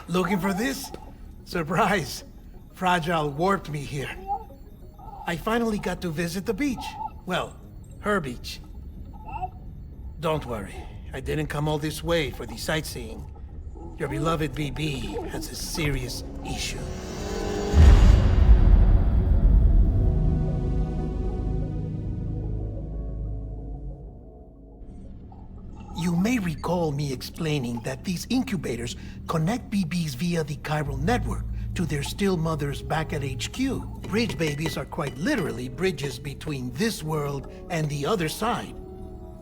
Looking for this? Surprise. Fragile warped me here. I finally got to visit the beach. Well, her beach. Don't worry. I didn't come all this way for the sightseeing. Your beloved BB has a serious issue. You may recall me explaining that these incubators connect BBs via the chiral network to their still mothers back at HQ. Bridge babies are quite literally bridges between this world and the other side.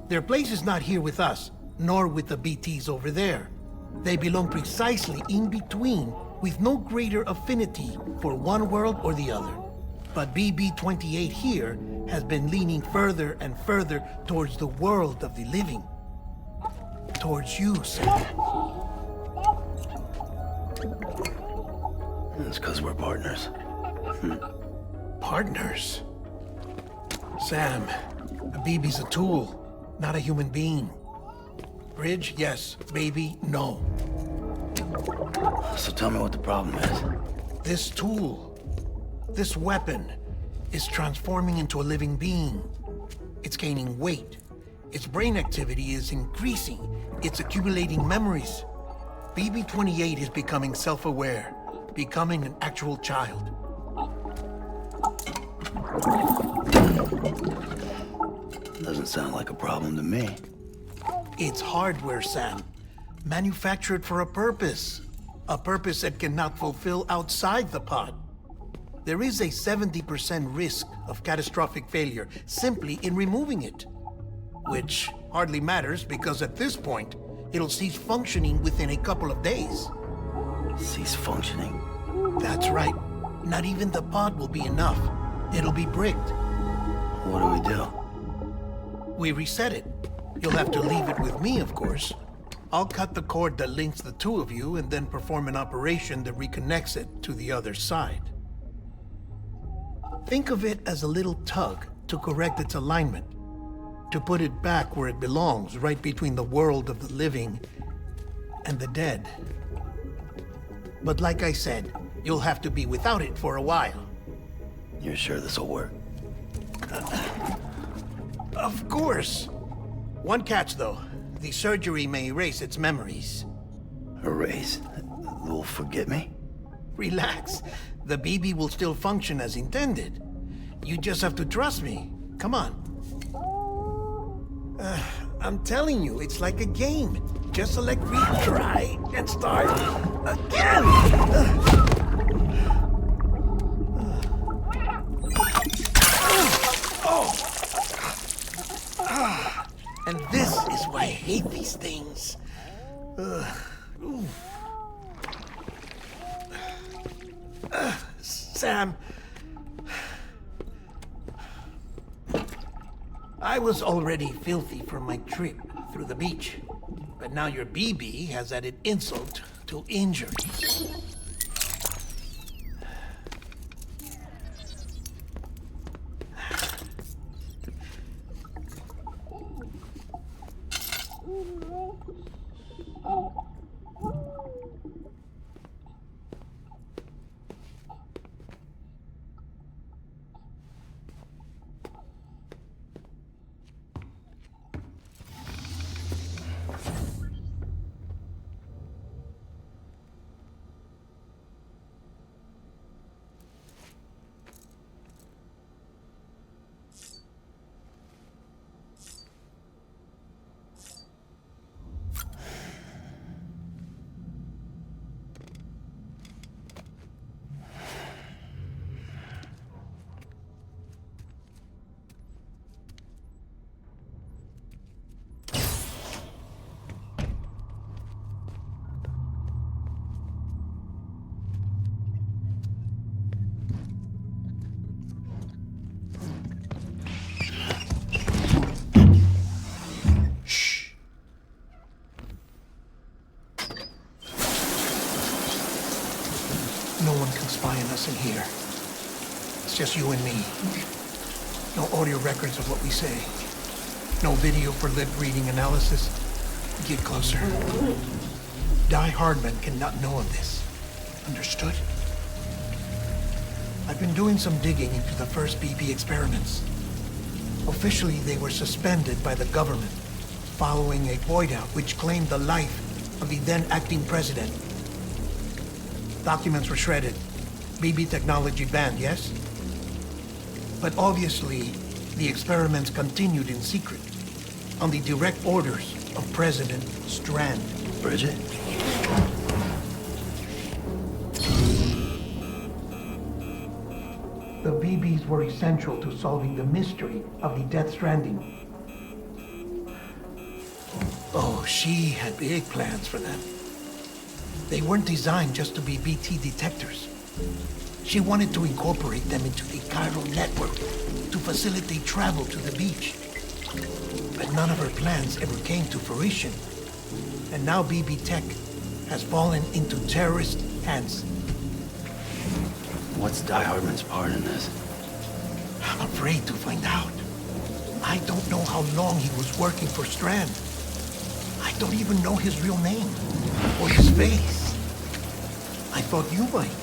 Their place is not here with us, nor with the BTs over there. They belong precisely in between, with no greater affinity for one world or the other. But BB-28 here has been leaning further and further towards the world of the living. Towards you, Sam. It's because we're partners. Partners? Sam, a BB's a tool, not a human being. Bridge, yes. Baby, no. So tell me what the problem is. This tool, this weapon, is transforming into a living being. It's gaining weight. Its brain activity is increasing. It's accumulating memories. BB-28 is becoming self-aware, becoming an actual child. Doesn't sound like a problem to me. It's hardware, Sam. Manufactured for a purpose. A purpose that cannot fulfill outside the pod. There is a 70% risk of catastrophic failure simply in removing it. Which hardly matters because at this point, it'll cease functioning within a couple of days. Cease functioning? That's right. Not even the pod will be enough. It'll be bricked. What do we do? We reset it. You'll have to leave it with me, of course. I'll cut the cord that links the two of you and then perform an operation that reconnects it to the other side. Think of it as a little tug to correct its alignment, to put it back where it belongs, right between the world of the living and the dead. But like I said, you'll have to be without it for a while. You're sure this'll work? Of course. One catch, though. The surgery may erase its memories. Erase? Will forget me? Relax. The BB will still function as intended. You just have to trust me. Come on. I'm telling you, it's like a game. Just select retry and start again! And this is why I hate these things. Sam, I was already filthy from my trip through the beach, but now your BB has added insult to injury. No one can spy on us in here. It's just you and me. No audio records of what we say. No video for lip reading analysis. Get closer. Die Hardman cannot know of this. Understood? I've been doing some digging into the first BB experiments. Officially, they were suspended by the government, following a void out which claimed the life of the then acting president. Documents were shredded. BB technology banned, yes? But obviously, the experiments continued in secret, on the direct orders of President Strand. Bridget? The BBs were essential to solving the mystery of the Death Stranding. Oh, she had big plans for them. They weren't designed just to be BT detectors. She wanted to incorporate them into the chiral network to facilitate travel to the beach. But none of her plans ever came to fruition. And now BB Tech has fallen into terrorist hands. What's Die Hardman's part in this? I'm afraid to find out. I don't know how long he was working for Strand. I don't even know his real name or his face. I thought you might,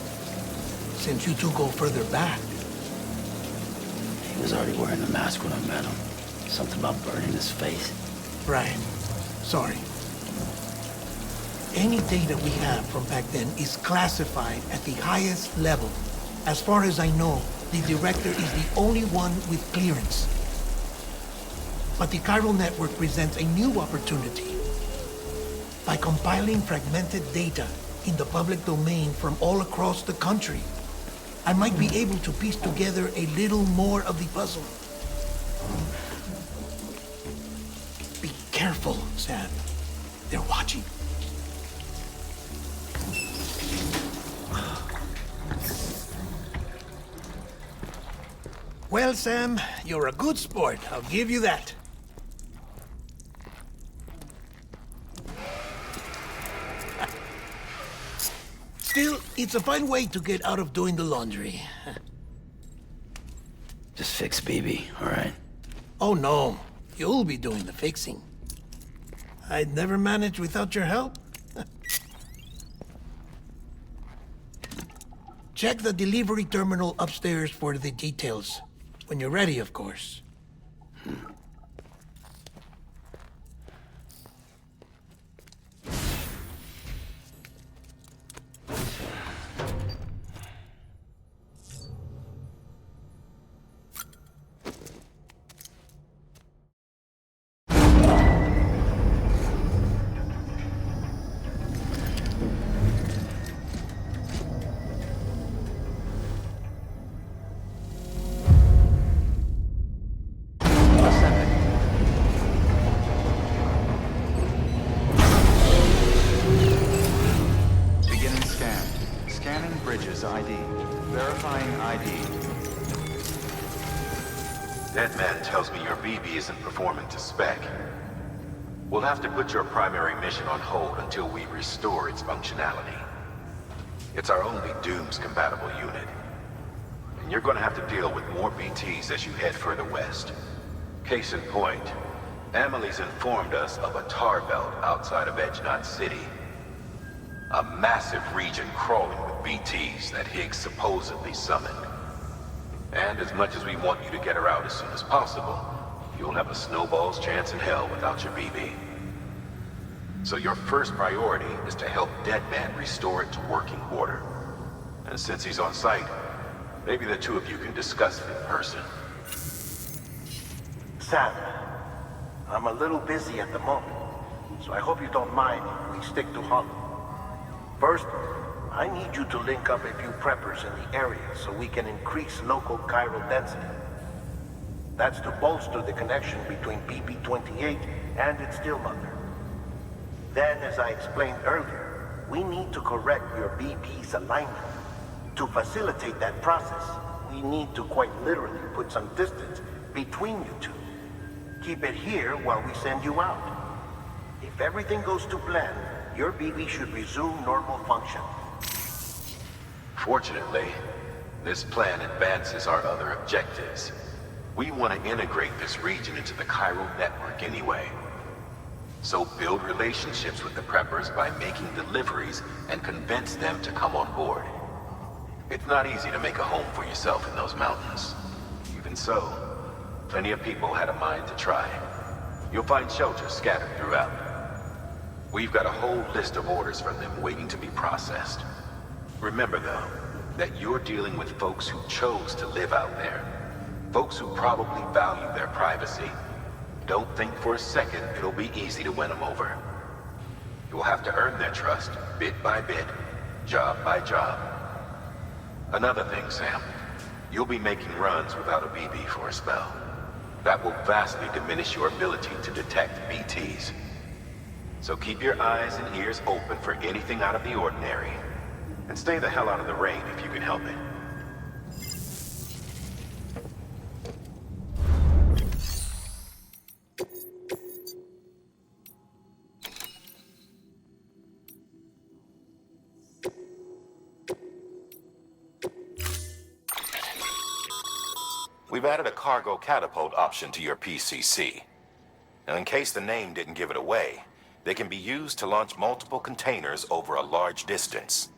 since you two go further back. He was already wearing the mask when I met him. Something about burning his face. Right. Sorry. Any data we have from back then is classified at the highest level. As far as I know, the director is the only one with clearance. But the chiral network presents a new opportunity. By compiling fragmented data in the public domain from all across the country, I might be able to piece together a little more of the puzzle. Be careful, Sam. They're watching. Well, Sam, you're a good sport. I'll give you that. Still, it's a fine way to get out of doing the laundry. Just fix BB, all right? Oh, no. You'll be doing the fixing. I'd never manage without your help. Check the delivery terminal upstairs for the details. When you're ready, of course. ID. Verifying ID. That man tells me your BB isn't performing to spec. We'll have to put your primary mission on hold until we restore its functionality. It's our only Dooms-compatible unit. And you're gonna have to deal with more BTs as you head further west. Case in point, Amelie's informed us of a tar belt outside of Edge-Knot City. A massive region crawling with BTs that Higgs supposedly summoned. And as much as we want you to get her out as soon as possible, you'll have a snowball's chance in hell without your BB. So your first priority is to help Deadman restore it to working order. And since he's on site, maybe the two of you can discuss it in person. Sam, I'm a little busy at the moment, so I hope you don't mind if we stick to Hollow. First, I need you to link up a few preppers in the area so we can increase local chiral density. That's to bolster the connection between BP-28 and its stillmother. Then, as I explained earlier, we need to correct your BP's alignment. To facilitate that process, we need to quite literally put some distance between you two. Keep it here while we send you out. If everything goes to plan, your BB should resume normal function. Fortunately, this plan advances our other objectives. We want to integrate this region into the chiral network anyway. So build relationships with the preppers by making deliveries and convince them to come on board. It's not easy to make a home for yourself in those mountains. Even so, plenty of people had a mind to try. You'll find shelters scattered throughout. We've got a whole list of orders from them waiting to be processed. Remember, though, that you're dealing with folks who chose to live out there. Folks who probably value their privacy. Don't think for a second it'll be easy to win them over. You'll have to earn their trust, bit by bit, job by job. Another thing, Sam. You'll be making runs without a BB for a spell. That will vastly diminish your ability to detect BTs. So keep your eyes and ears open for anything out of the ordinary. And stay the hell out of the rain if you can help it. We've added a cargo catapult option to your PCC. Now, in case the name didn't give it away, they can be used to launch multiple containers over a large distance.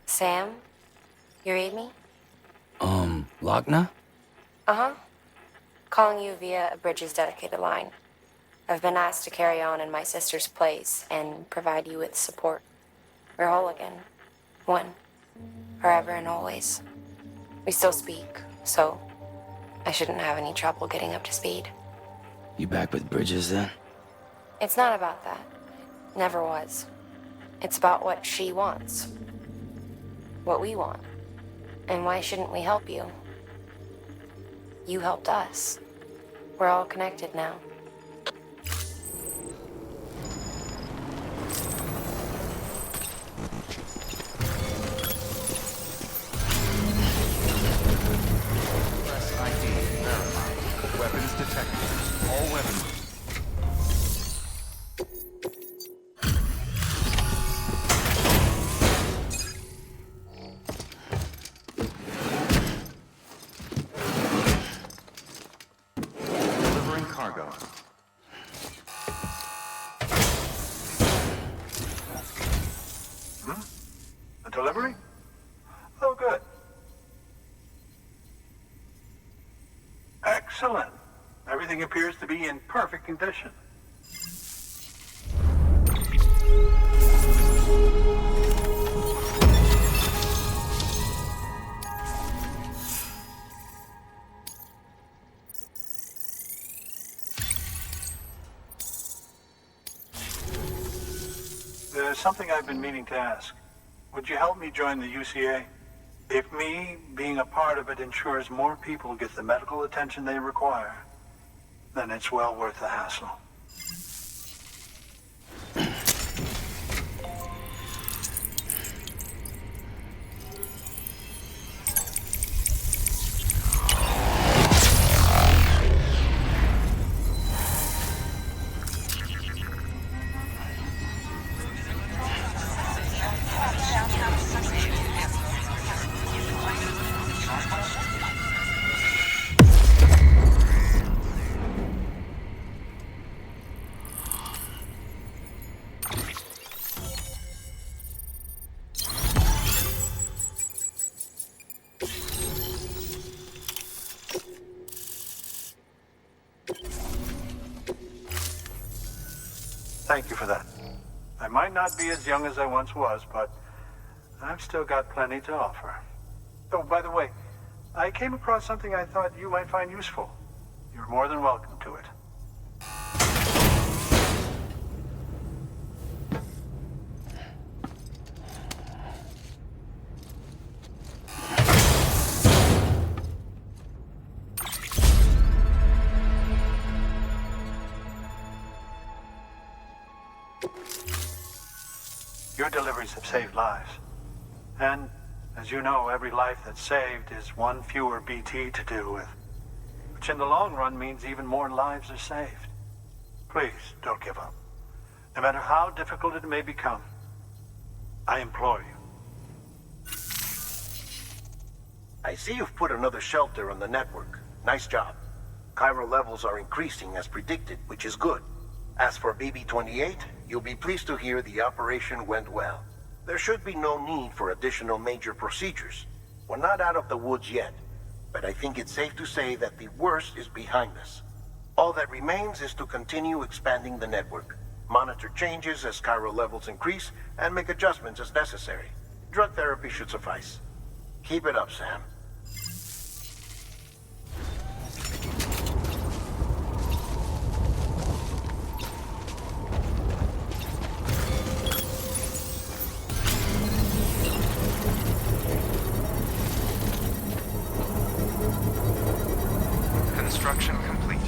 Sam? You read me? Lochna? Uh-huh. Calling you via a Bridges dedicated line. I've been asked to carry on in my sister's place and provide you with support. We're whole again. One. Forever and always. We still speak, so I shouldn't have any trouble getting up to speed. You back with Bridges then? It's not about that. Never was. It's about what she wants. What we want. And why shouldn't we help you? You helped us. We're all connected now. Press ID. Verify. Weapons detected. All weapons. Delivering cargo. A delivery? Oh, good. Excellent. Everything appears to be in perfect condition. There's something I've been meaning to ask. Would you help me join the UCA? If me being a part of it ensures more people get the medical attention they require, then it's well worth the hassle. Thank you for that. I might not be as young as I once was, but I've still got plenty to offer. Oh, by the way, I came across something I thought you might find useful. You're more than welcome to it. Your deliveries have saved lives. And, as you know, every life that's saved is one fewer BT to deal with. Which in the long run means even more lives are saved. Please, don't give up. No matter how difficult it may become, I implore you. I see you've put another shelter on the network. Nice job. Chiral levels are increasing as predicted, which is good. As for BB-28, you'll be pleased to hear the operation went well. There should be no need for additional major procedures. We're not out of the woods yet, but I think it's safe to say that the worst is behind us. All that remains is to continue expanding the network, monitor changes as chiral levels increase, and make adjustments as necessary. Drug therapy should suffice. Keep it up, Sam. Construction complete.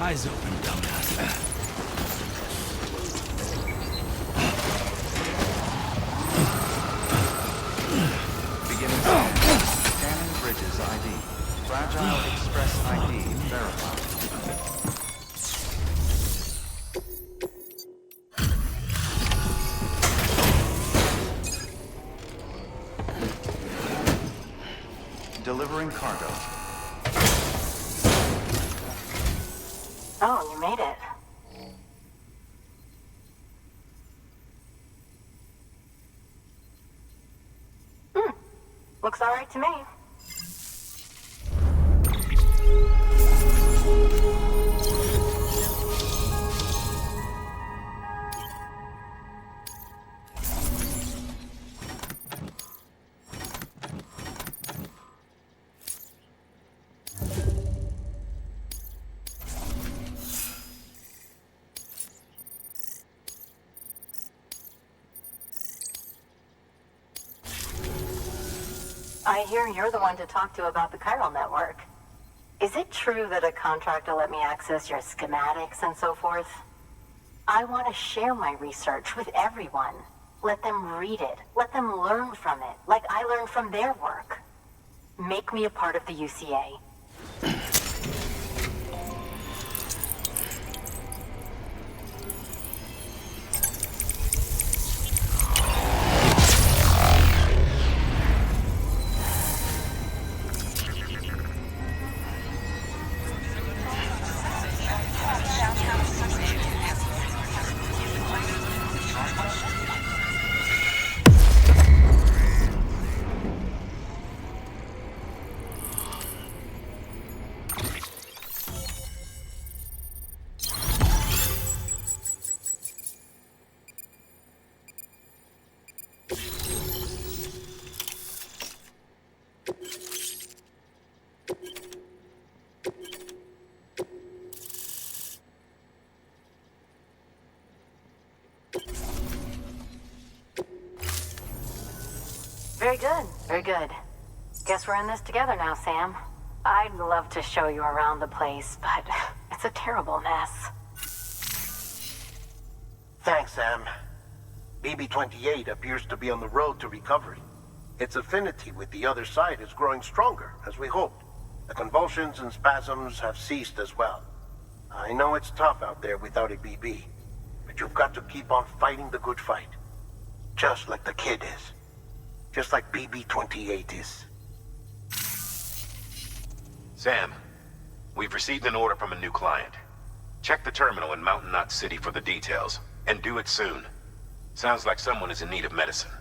Eyes open, dumbass. Beginning scanning bridges ID. Fragile Express ID verified. Delivering cargo. Oh, you made it. Looks all right to me. I hear you're the one to talk to about the chiral network. Is it true that a contractor let me access your schematics and so forth? I want to share my research with everyone. Let them read it. Let them learn from it, like I learned from their work. Make me a part of the UCA. Very good, very good. Guess we're in this together now, Sam. I'd love to show you around the place, but it's a terrible mess. Thanks, Sam. BB-28 appears to be on the road to recovery. Its affinity with the other side is growing stronger, as we hoped. The convulsions and spasms have ceased as well. I know it's tough out there without a BB, but you've got to keep on fighting the good fight. Just like the kid is. Just like BB-28 is. Sam, we've received an order from a new client. Check the terminal in Mountain Knot City for the details, and do it soon. Sounds like someone is in need of medicine.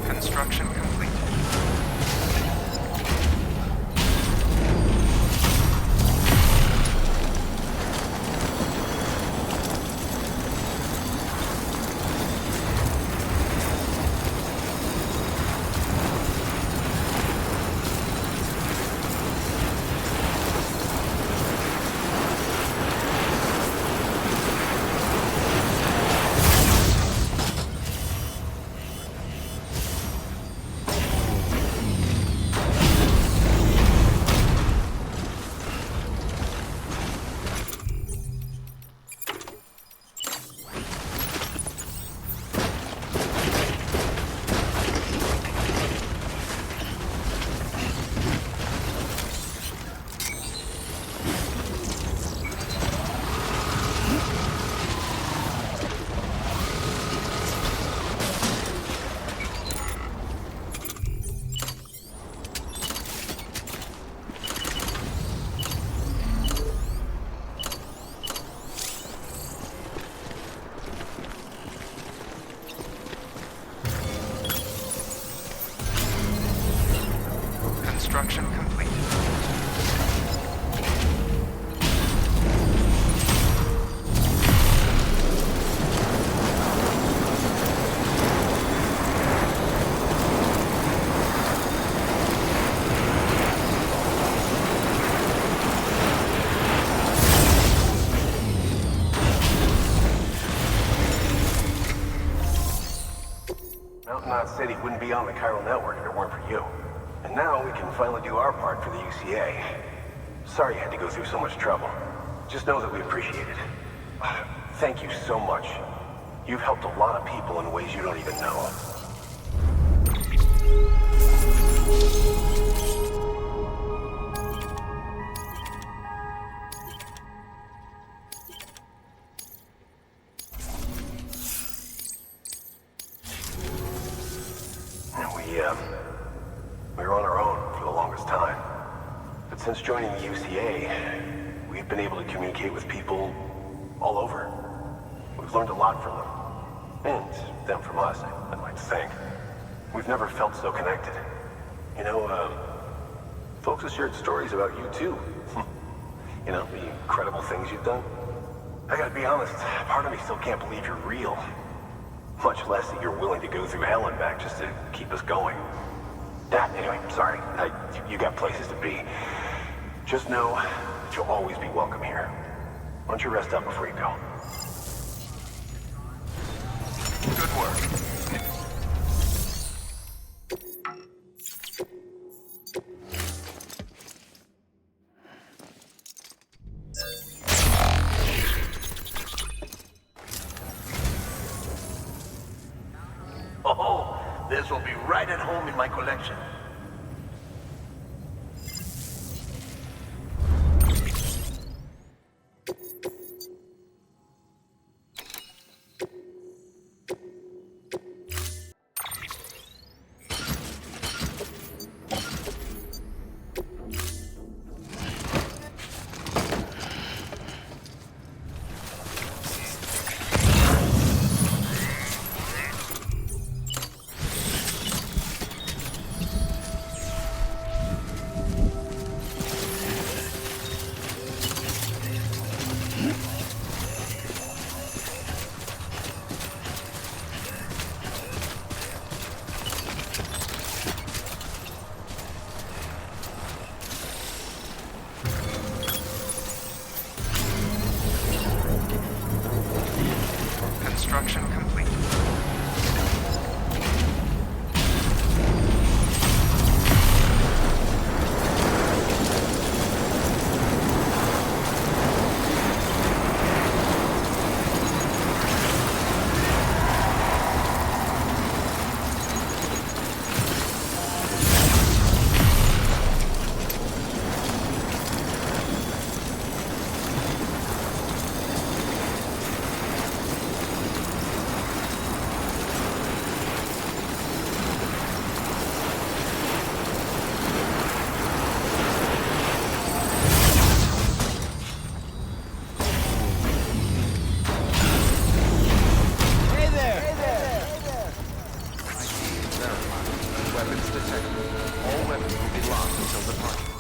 Construction complete. Construction complete. Construction complete. Mountain Knot City wouldn't be on the chiral network if it weren't for you. And now we can finally do our part for the UCA. Sorry you had to go through so much trouble. Just know that we appreciate it. Thank you so much. You've helped a lot of people in ways you don't even know. We were on our own for the longest time. But since joining the UCA, we've been able to communicate with people all over. We've learned a lot from them. And them from us, I'd like to think. We've never felt so connected. You know, folks have shared stories about you too. You know, the incredible things you've done. I gotta be honest, part of me still can't believe you're real. Much less that you're willing to go through hell and back just to keep us going. Anyway, sorry. You got places to be. Just know that you'll always be welcome here. Why don't you rest up before you go? Good work. Oh, this will be right at home in my collection. Construction complete. Weapons detected. All weapons will be locked until departure.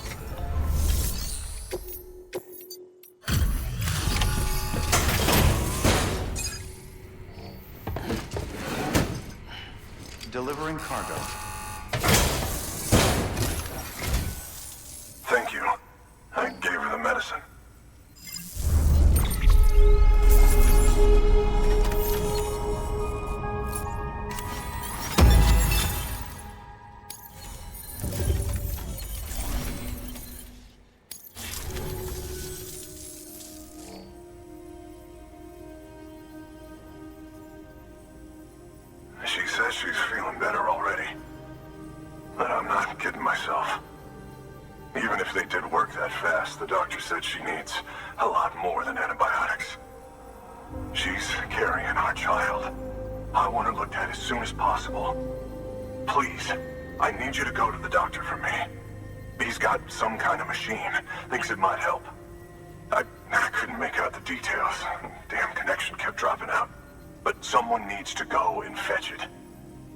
Delivering cargo. Thank you. I gave her the medicine. She says she's feeling better already. But I'm not kidding myself. Even if they did work that fast, the doctor said she needs a lot more than antibiotics. She's carrying our child. I want her looked at as soon as possible. Please, I need you to go to the doctor for me. He's got some kind of machine. Thinks it might help. I couldn't make out the details. Damn connection kept dropping out. But someone needs to go and fetch it.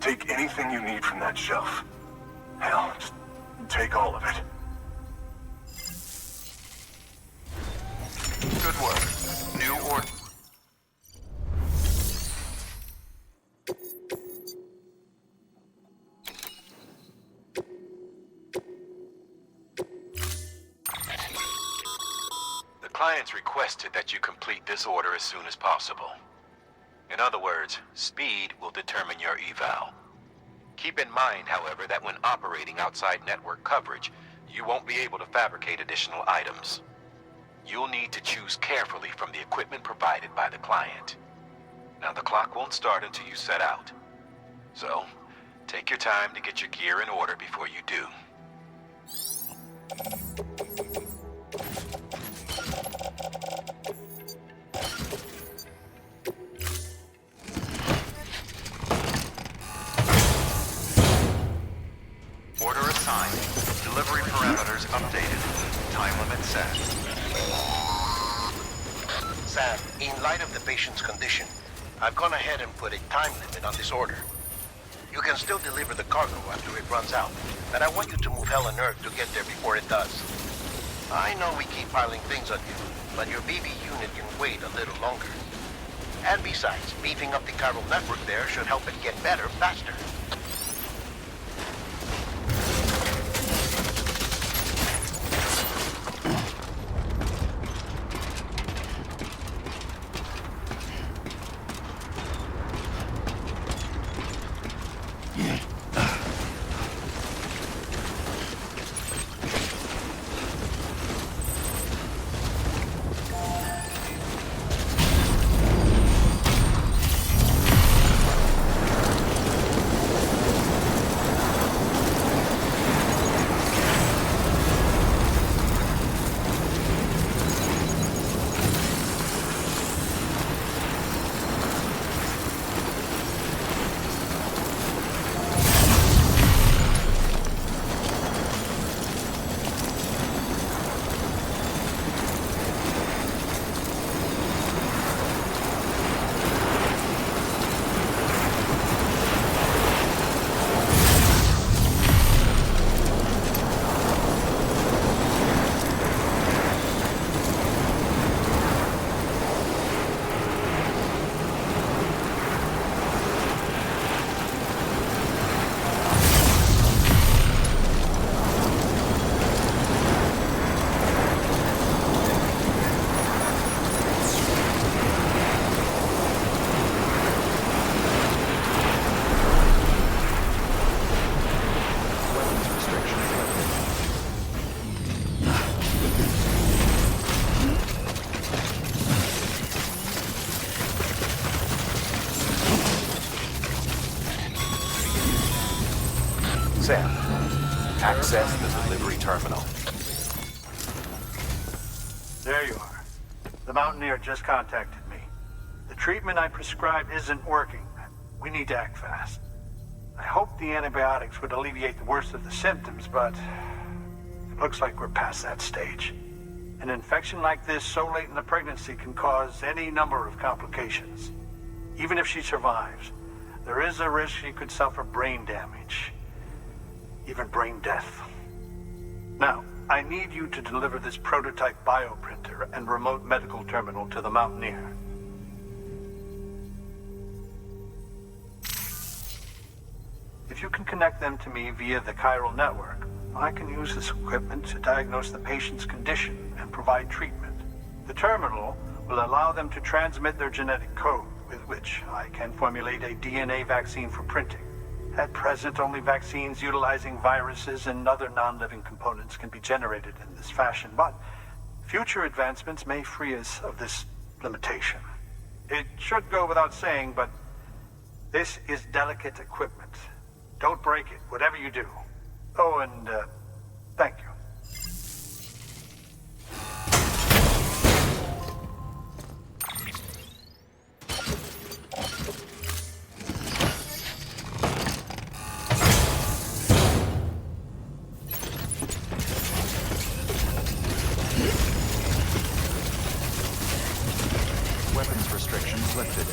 Take anything you need from that shelf. Hell, just take all of it. Good work. New order. The client's requested that you complete this order as soon as possible. In other words, speed will determine your eval. Keep in mind, however, that when operating outside network coverage, you won't be able to fabricate additional items. You'll need to choose carefully from the equipment provided by the client. Now, the clock won't start until you set out. So, take your time to get your gear in order before you do. Order assigned. Delivery parameters updated. Time limit set. Sam, in light of the patient's condition, I've gone ahead and put a time limit on this order. You can still deliver the cargo after it runs out, but I want you to move hell and earth to get there before it does. I know we keep piling things on you, but your BB unit can wait a little longer. And besides, beefing up the chiral network there should help it get better faster. Sam, access the delivery terminal. There you are. The Mountaineer just contacted me. The treatment I prescribed isn't working. We need to act fast. I hoped the antibiotics would alleviate the worst of the symptoms, but it looks like we're past that stage. An infection like this so late in the pregnancy can cause any number of complications. Even if she survives, there is a risk she could suffer brain damage, even brain death. Now, I need you to deliver this prototype bioprinter and remote medical terminal to the Mountaineer. If you can connect them to me via the chiral network, I can use this equipment to diagnose the patient's condition and provide treatment. The terminal will allow them to transmit their genetic code, with which I can formulate a DNA vaccine for printing. At present, only vaccines utilizing viruses and other non-living components can be generated in this fashion, but future advancements may free us of this limitation. It should go without saying, but this is delicate equipment. Don't break it, whatever you do. Oh, and thank you. Weapons restrictions lifted.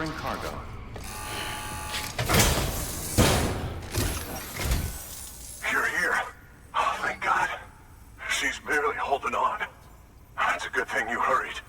Delivering cargo. You're here. Oh, thank God. She's barely holding on. It's a good thing you hurried.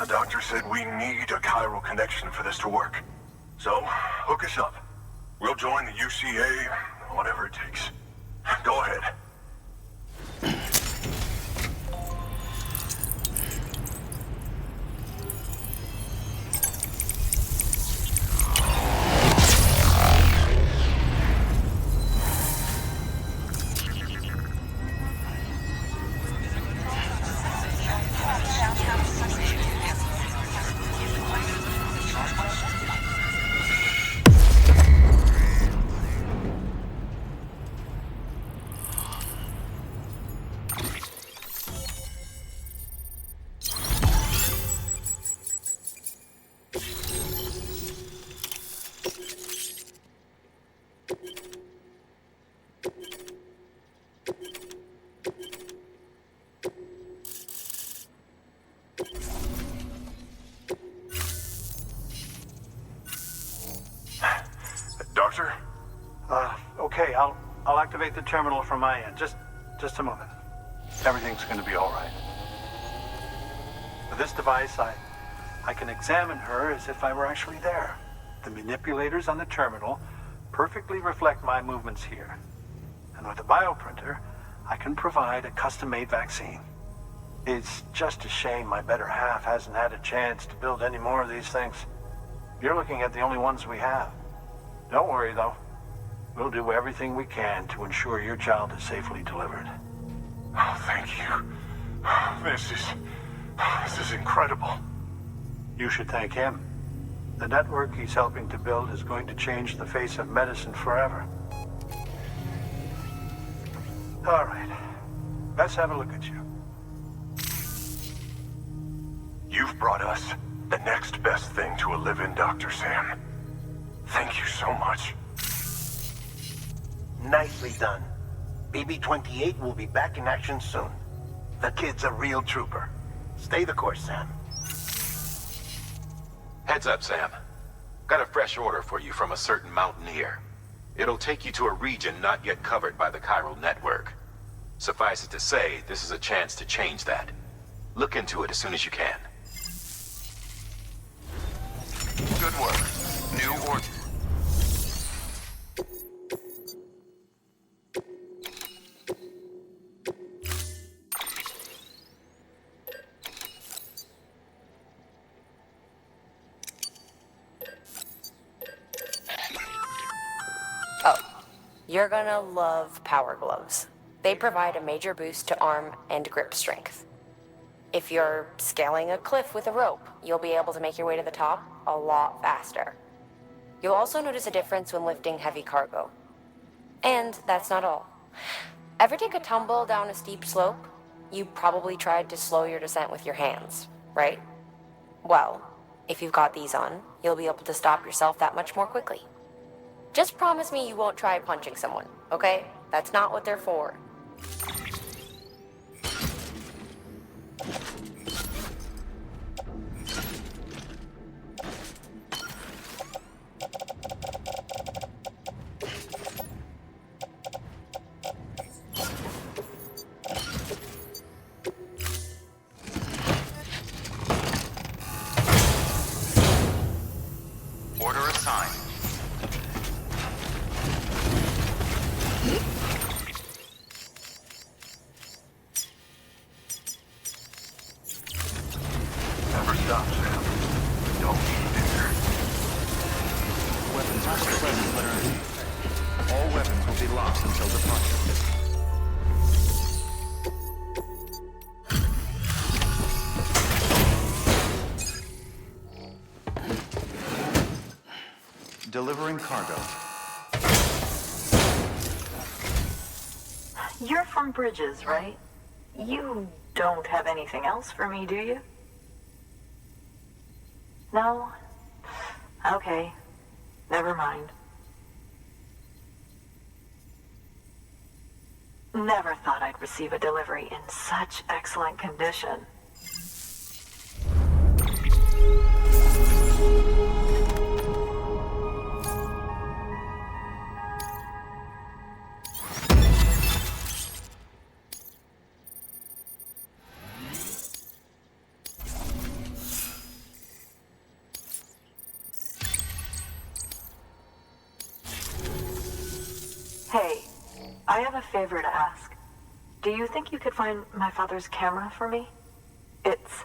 The doctor said we need a chiral connection for this to work. So, hook us up. We'll join the UCA, whatever it takes. Go ahead. Doctor? Okay, I'll activate the terminal from my end. Just a moment. Everything's gonna be all right. With this device, I can examine her as if I were actually there. The manipulators on the terminal perfectly reflect my movements here. And with the bioprinter, I can provide a custom-made vaccine. It's just a shame my better half hasn't had a chance to build any more of these things. You're looking at the only ones we have. Don't worry, though. We'll do everything we can to ensure your child is safely delivered. Oh, thank you. This is incredible. You should thank him. The network he's helping to build is going to change the face of medicine forever. All right. Let's have a look at you. You've brought us the next best thing to a live-in, Dr. Sam. Thank you so much. Nicely done. BB-28 will be back in action soon. The kid's a real trooper. Stay the course, Sam. Heads up, Sam. Got a fresh order for you from a certain mountaineer. It'll take you to a region not yet covered by the chiral network. Suffice it to say, this is a chance to change that. Look into it as soon as you can. Good work. New order. You're gonna love power gloves. They provide a major boost to arm and grip strength. If you're scaling a cliff with a rope, you'll be able to make your way to the top a lot faster. You'll also notice a difference when lifting heavy cargo. And that's not all. Ever take a tumble down a steep slope? You probably tried to slow your descent with your hands, right? Well, if you've got these on, you'll be able to stop yourself that much more quickly. Just promise me you won't try punching someone, okay? That's not what they're for. Order assigned. locked until departure. Delivering cargo. You're from Bridges, right? You don't have anything else for me, do you? No? Okay. Never mind. Never thought I'd receive a delivery in such excellent condition. Hey, I have a favor to ask. Do you think you could find my father's camera for me? It's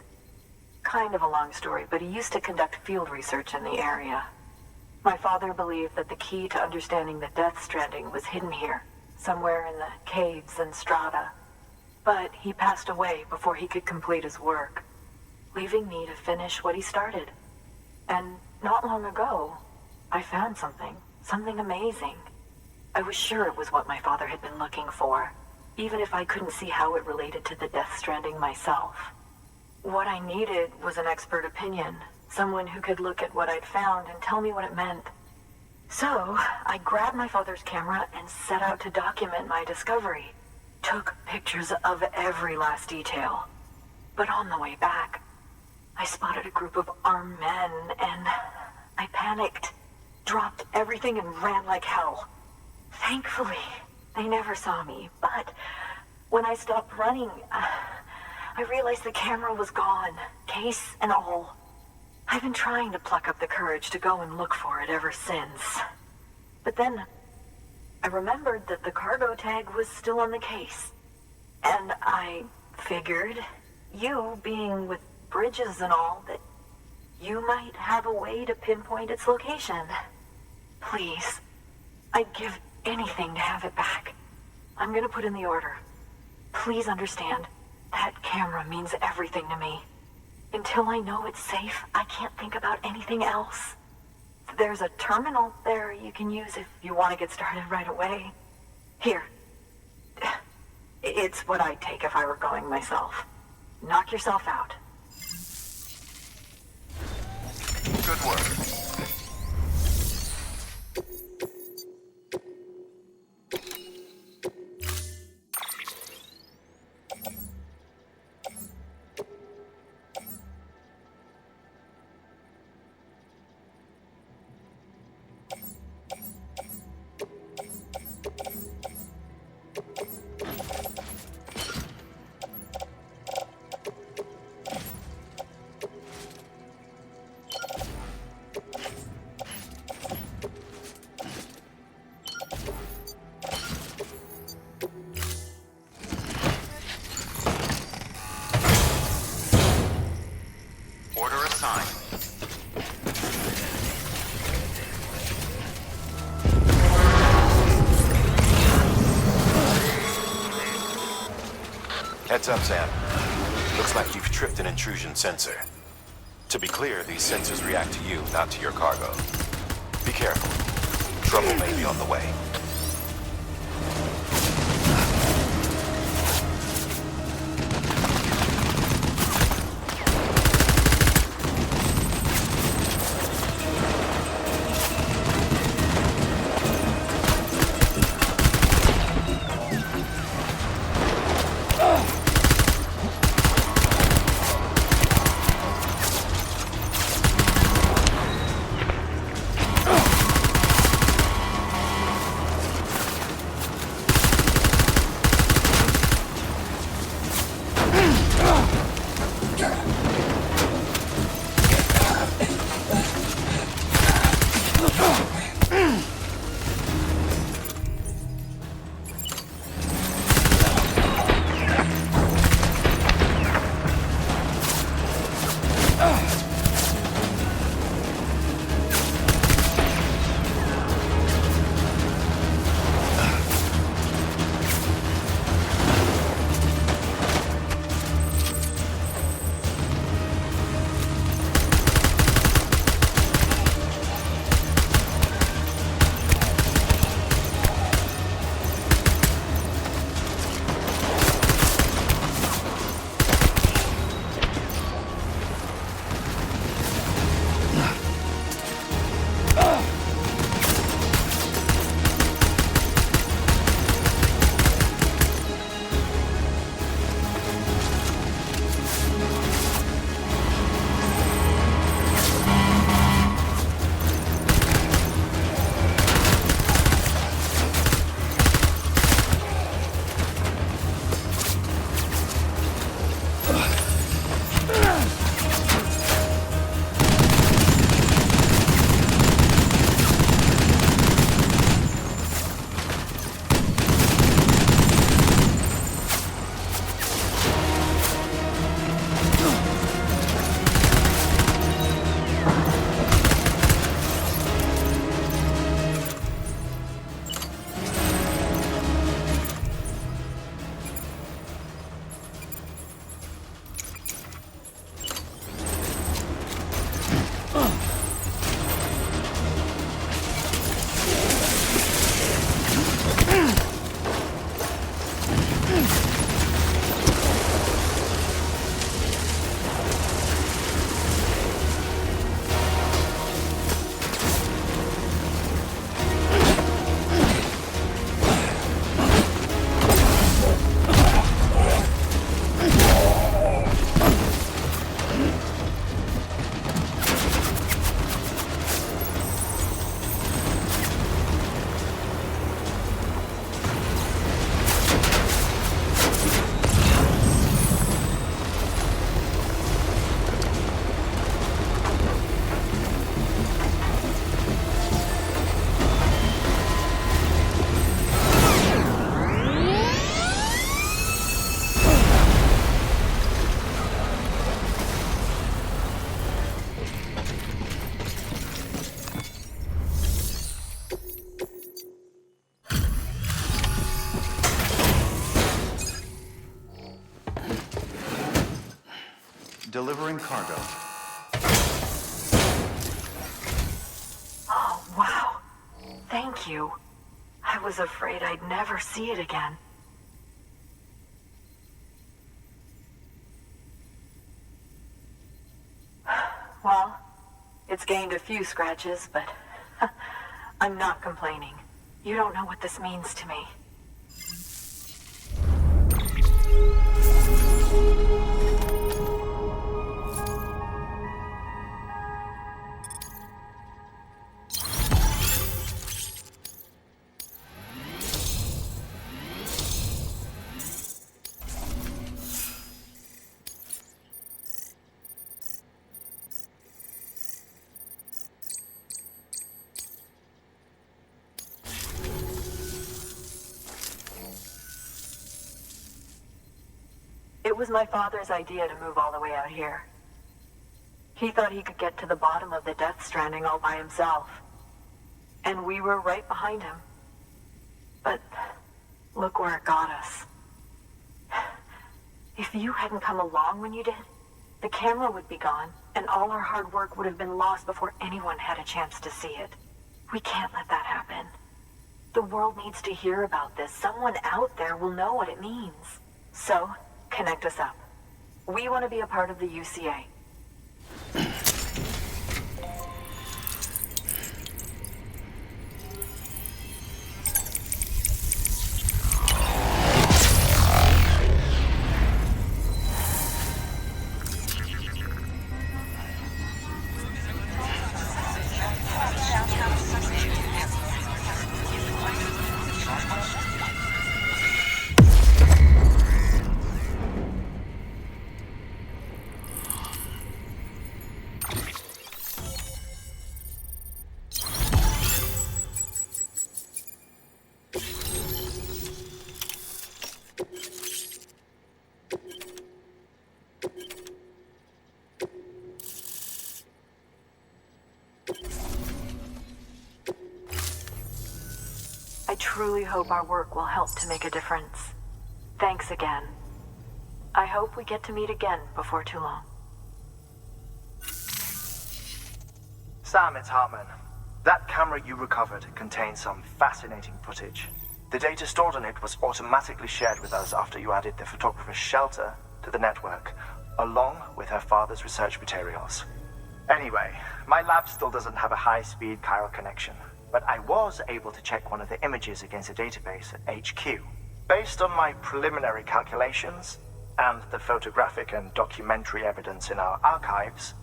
kind of a long story, but he used to conduct field research in the area. My father believed that the key to understanding the Death Stranding was hidden here, somewhere in the caves and strata. But he passed away before he could complete his work, leaving me to finish what he started. And not long ago, I found something amazing. I was sure it was what my father had been looking for, even if I couldn't see how it related to the Death Stranding myself. What I needed was an expert opinion, someone who could look at what I'd found and tell me what it meant. So, I grabbed my father's camera and set out to document my discovery. Took pictures of every last detail. But on the way back, I spotted a group of armed men and I panicked, dropped everything and ran like hell. Thankfully, they never saw me, but when I stopped running, I realized the camera was gone, case and all. I've been trying to pluck up the courage to go and look for it ever since. But then, I remembered that the cargo tag was still on the case. And I figured, you being with Bridges and all, that you might have a way to pinpoint its location. Please, I'd give anything to have it back. I'm gonna put in the order. Please understand, that camera means everything to me. Until I know it's safe, I can't think about anything else. There's a terminal there you can use if you want to get started right away. Here. It's what I'd take if I were going myself. Knock yourself out. Good work. Order assigned. Heads up, Sam. Looks like you've tripped an intrusion sensor. To be clear, these sensors react to you, not to your cargo. Be careful. Trouble may be on the way. Delivering cargo. Oh, wow. Thank you. I was afraid I'd never see it again. Well, it's gained a few scratches, but I'm not complaining. You don't know what this means to me. It was my father's idea to move all the way out here. He thought he could get to the bottom of the Death Stranding all by himself. And we were right behind him. But look where it got us. If you hadn't come along when you did, the camera would be gone, and all our hard work would have been lost before anyone had a chance to see it. We can't let that happen. The world needs to hear about this. Someone out there will know what it means. So, connect us up. We want to be a part of the UCA. I truly hope our work will help to make a difference. Thanks again. I hope we get to meet again before too long. Sam, it's Hartman. That camera you recovered contains some fascinating footage. The data stored on it was automatically shared with us after you added the photographer's shelter to the network, along with her father's research materials. Anyway, my lab still doesn't have a high-speed chiral connection, but I was able to check one of the images against a database at HQ. Based on my preliminary calculations, and the photographic and documentary evidence in our archives,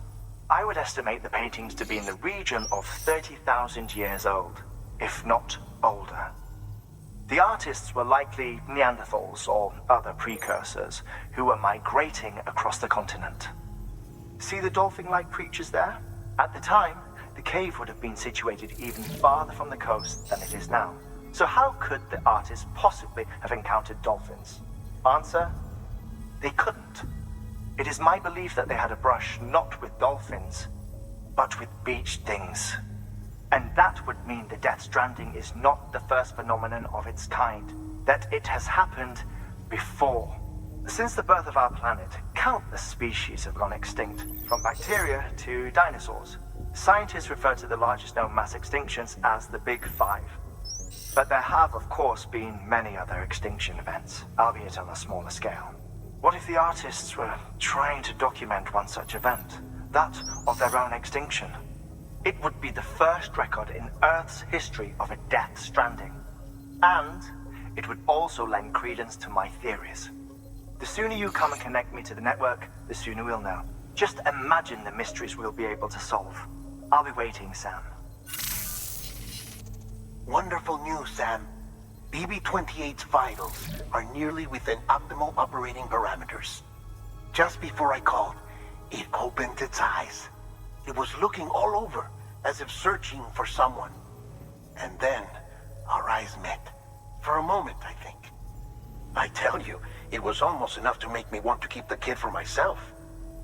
I would estimate the paintings to be in the region of 30,000 years old, if not older. The artists were likely Neanderthals or other precursors who were migrating across the continent. See the dolphin-like creatures there? At the time, the cave would have been situated even farther from the coast than it is now. So how could the artists possibly have encountered dolphins? Answer: they couldn't. It is my belief that they had a brush not with dolphins, but with beach things. And that would mean the Death Stranding is not the first phenomenon of its kind, that it has happened before. Since the birth of our planet, countless species have gone extinct, from bacteria to dinosaurs. Scientists refer to the largest known mass extinctions as the Big Five. But there have, of course, been many other extinction events, albeit on a smaller scale. What if the artists were trying to document one such event, that of their own extinction? It would be the first record in Earth's history of a Death Stranding. And it would also lend credence to my theories. The sooner you come and connect me to the network, the sooner we'll know. Just imagine the mysteries we'll be able to solve. I'll be waiting, Sam. Wonderful news, Sam. BB-28's vitals are nearly within optimal operating parameters. Just before I called, it opened its eyes. It was looking all over, as if searching for someone. And then, our eyes met. For a moment, I think. I tell you, it was almost enough to make me want to keep the kid for myself.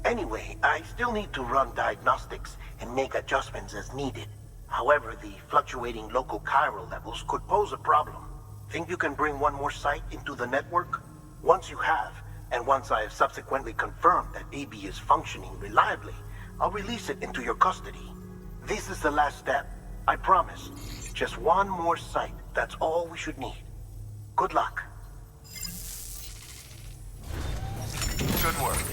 Anyway, I still need to run diagnostics and make adjustments as needed. However, the fluctuating local chiral levels could pose a problem. Think you can bring one more site into the network? Once you have, And once I have subsequently confirmed that AB is functioning reliably, I'll release it into your custody. This is the last step. I promise. Just one more site. That's all we should need. Good luck. Good work.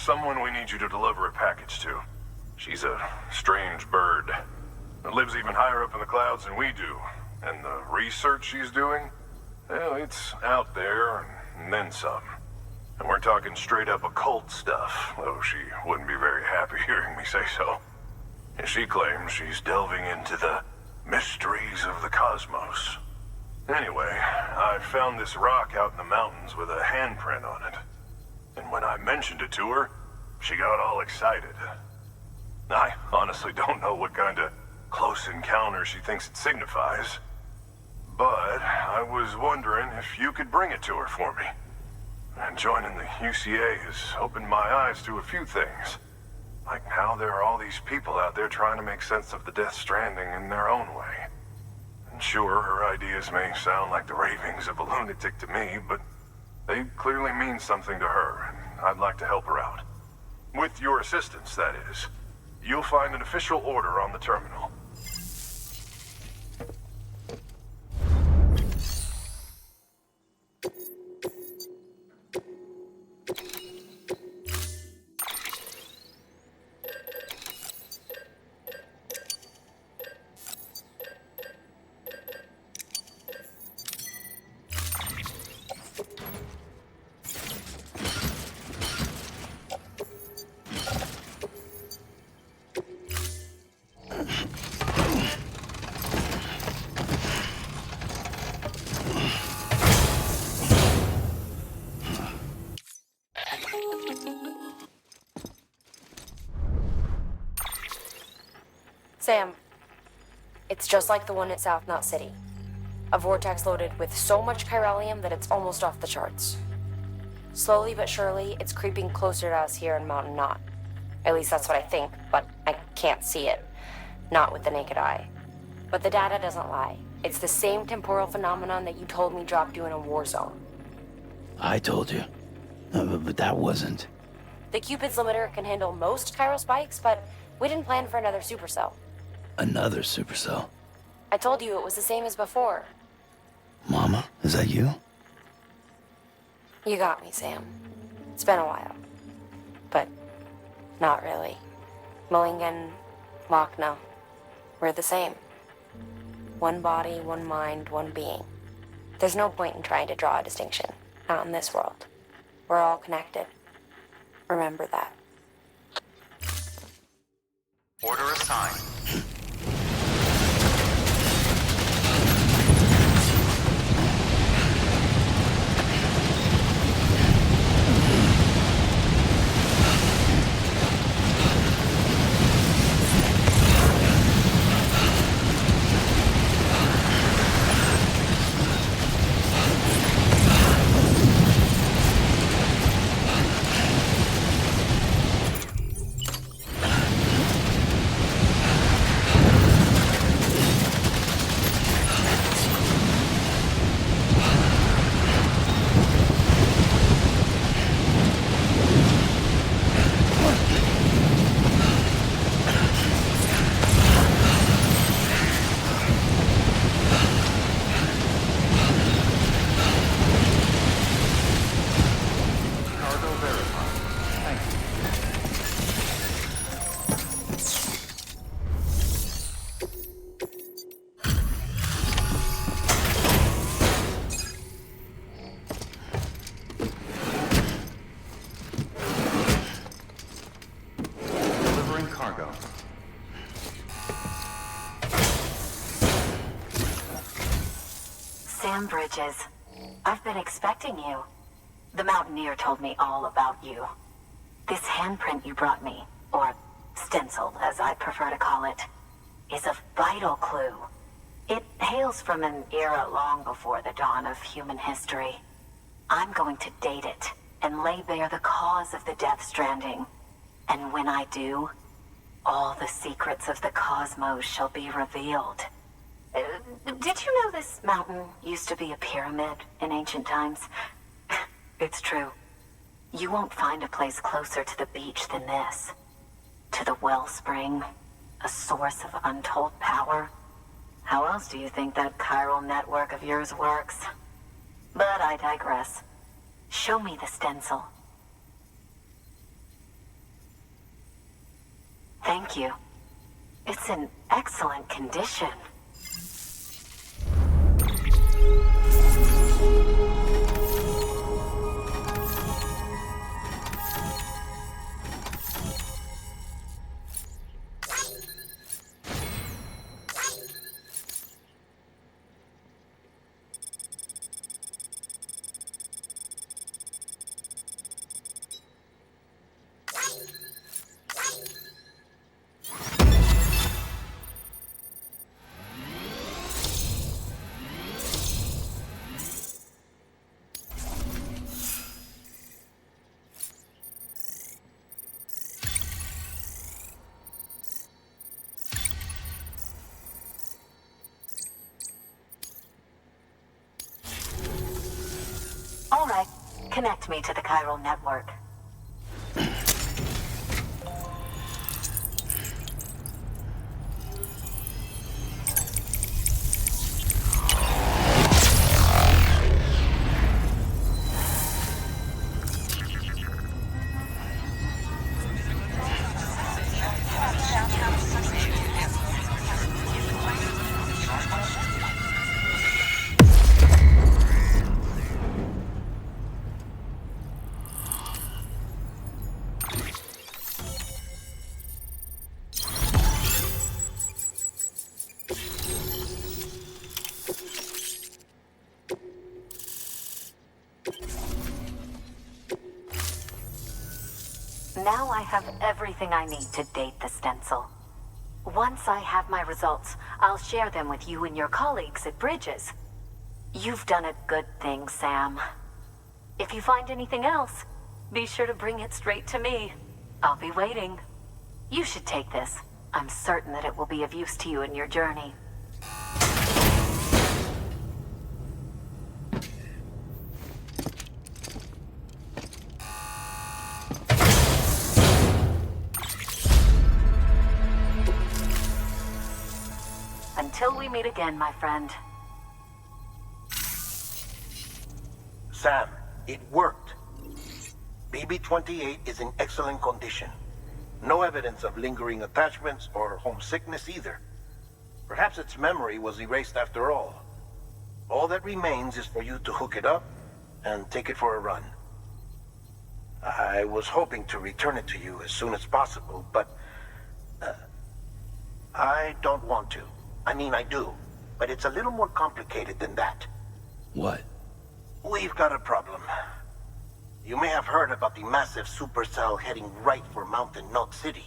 Someone we need you to deliver a package to. She's a strange bird that lives even higher up in the clouds than we do. And the research she's doing, well, it's out there and then some. And we're talking straight up occult stuff, though she wouldn't be very happy hearing me say so. And she claims she's delving into the mysteries of the cosmos. Anyway, I found this rock out in the mountains with a handprint on it. And when I mentioned it to her, she got all excited. I honestly don't know what kind of close encounter she thinks it signifies. But I was wondering if you could bring it to her for me. And joining the UCA has opened my eyes to a few things. Like how there are all these people out there trying to make sense of the Death Stranding in their own way. And sure, her ideas may sound like the ravings of a lunatic to me, but they clearly mean something to her, and I'd like to help her out. With your assistance, that is. You'll find an official order on the terminal. Sam, it's just like the one at South Knot City. A vortex loaded with so much chiralium that it's almost off the charts. Slowly but surely, it's creeping closer to us here in Mountain Knot. At least that's what I think, but I can't see it. Not with the naked eye. But the data doesn't lie. It's the same temporal phenomenon that you told me dropped you in a war zone. I told you. But that wasn't. The Cupid's limiter can handle most chiral spikes, but we didn't plan for another supercell. Another supercell? I told you it was the same as before. Mama, is that you? You got me, Sam. It's been a while. But not really. Mulligan, Lochna, we're the same. One body, one mind, one being. There's no point in trying to draw a distinction. Not in this world. We're all connected. Remember that. Order assigned. Sam Bridges. I've been expecting you. The Mountaineer told me all about you. This handprint you brought me, or stencil, as I prefer to call it, is a vital clue. It hails from an era long before the dawn of human history. I'm going to date it and lay bare the cause of the Death Stranding. And when I do, all the secrets of the cosmos shall be revealed. Did you know this mountain used to be a pyramid in ancient times? It's true. You won't find a place closer to the beach than this. To the wellspring, a source of untold power. How else do you think that chiral network of yours works? But I digress. Show me the stencil. Thank you. It's in excellent condition. All right, connect me to the chiral network. Now I have everything I need to date the stencil. Once I have my results, I'll share them with you and your colleagues at Bridges. You've done a good thing, Sam. If you find anything else, be sure to bring it straight to me. I'll be waiting. You should take this. I'm certain that it will be of use to you in your journey. Until we meet again, my friend. Sam, it worked. BB-28 is in excellent condition. No evidence of lingering attachments or homesickness either. Perhaps its memory was erased after all. All that remains is for you to hook it up and take it for a run. I was hoping to return it to you as soon as possible, but I don't want to. I mean, I do, but it's a little more complicated than that. What? We've got a problem. You may have heard about the massive supercell heading right for Mountain Knot City.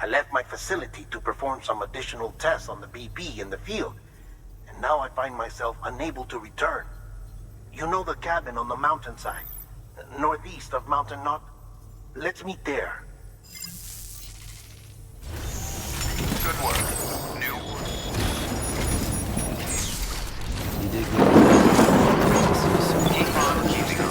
I left my facility to perform some additional tests on the BB in the field, and now I find myself unable to return. You know the cabin on the mountainside, northeast of Mountain Knot? Let's meet there. Good work. New. You did good. Keep on keeping up.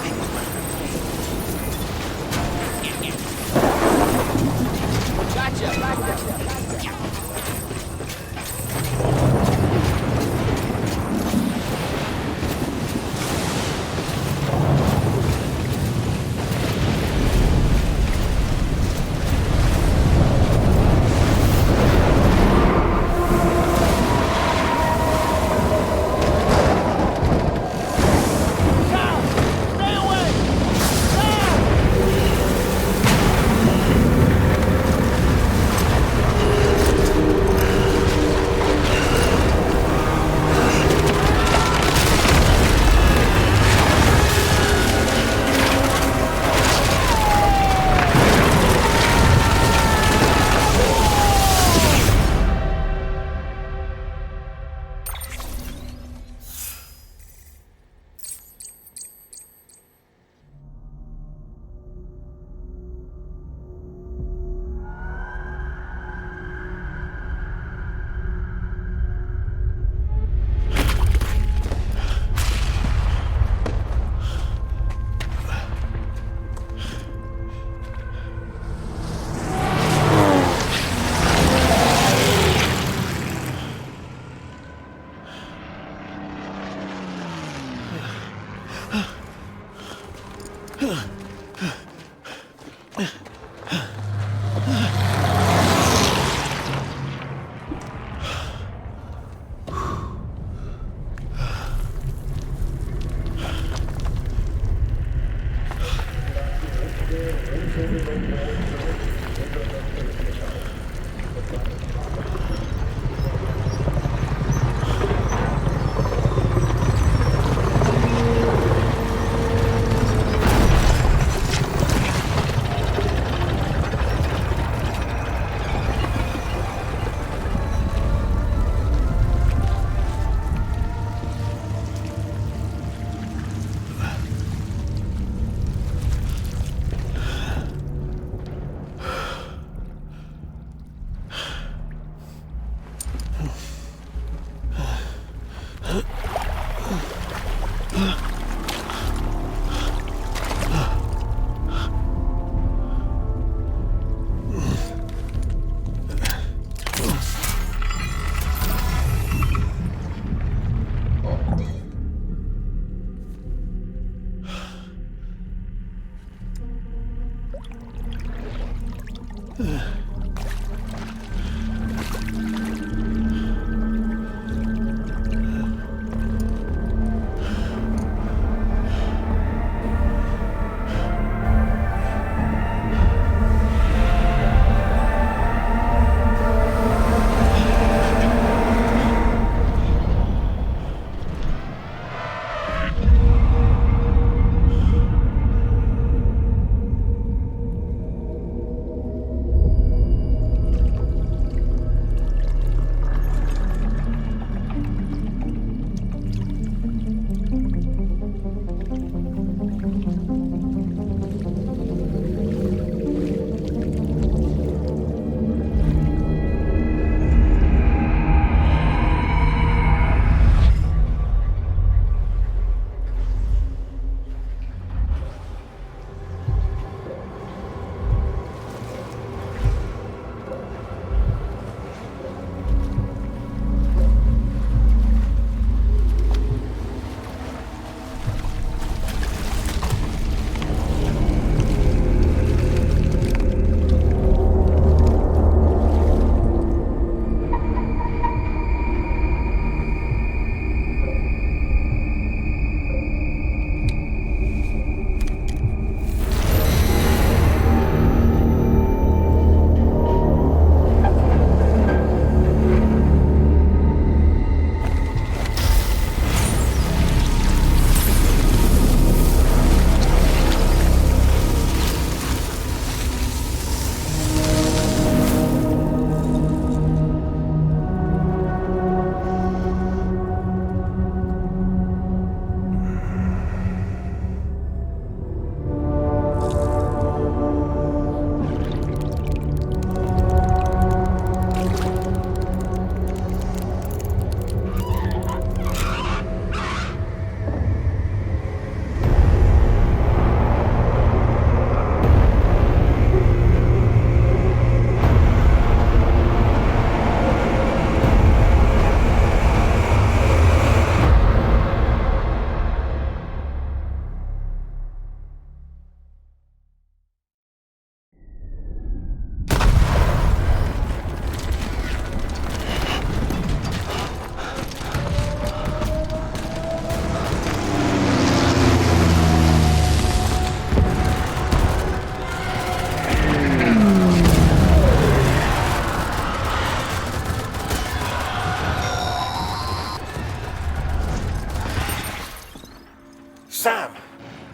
Sam!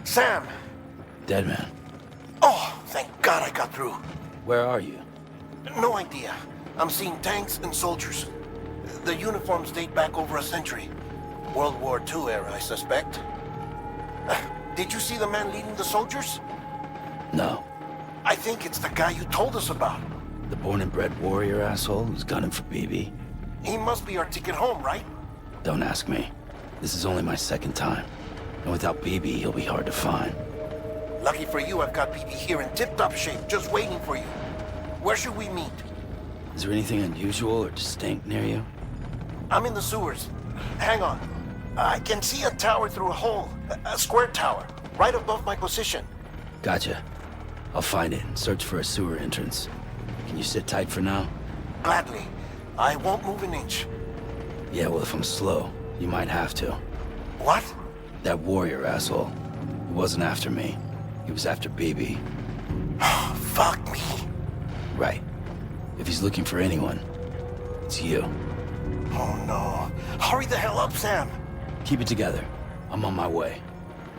Sam! Dead man. Oh, thank God I got through. Where are you? No idea. I'm seeing tanks and soldiers. The uniforms date back over a century. World War II era, I suspect. Did you see the man leading the soldiers? No. I think it's the guy you told us about. The born and bred warrior asshole who's gunning for BB? He must be our ticket home, right? Don't ask me. This is only my second time. And without BB, he'll be hard to find. Lucky for you, I've got BB here in tip-top shape, just waiting for you. Where should we meet? Is there anything unusual or distinct near you? I'm in the sewers. Hang on. I can see a tower through a hole. A square tower, right above my position. Gotcha. I'll find it and search for a sewer entrance. Can you sit tight for now? Gladly. I won't move an inch. Yeah, well, if I'm slow, you might have to. What? That warrior asshole. He wasn't after me. He was after BB. Fuck me. Right. If he's looking for anyone, it's you. Oh no. Hurry the hell up, Sam. Keep it together. I'm on my way.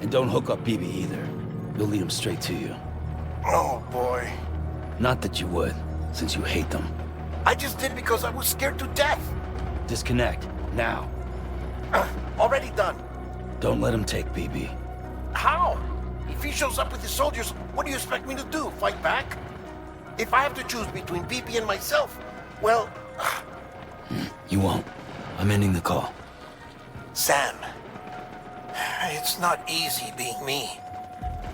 And don't hook up BB either. You'll lead him straight to you. Oh boy. Not that you would, since you hate them. I just did it because I was scared to death. Disconnect, now. Already done. Don't let him take BB. How? If he shows up with his soldiers, what do you expect me to do? Fight back? If I have to choose between BB and myself, well... You won't. I'm ending the call. Sam, it's not easy being me.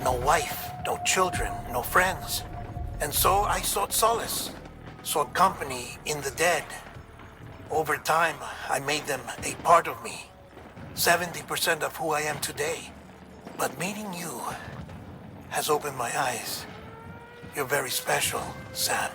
No wife, no children, no friends. And so I sought solace, sought company in the dead. Over time, I made them a part of me. 70% of who I am today. But meeting you has opened my eyes. You're very special, Sam.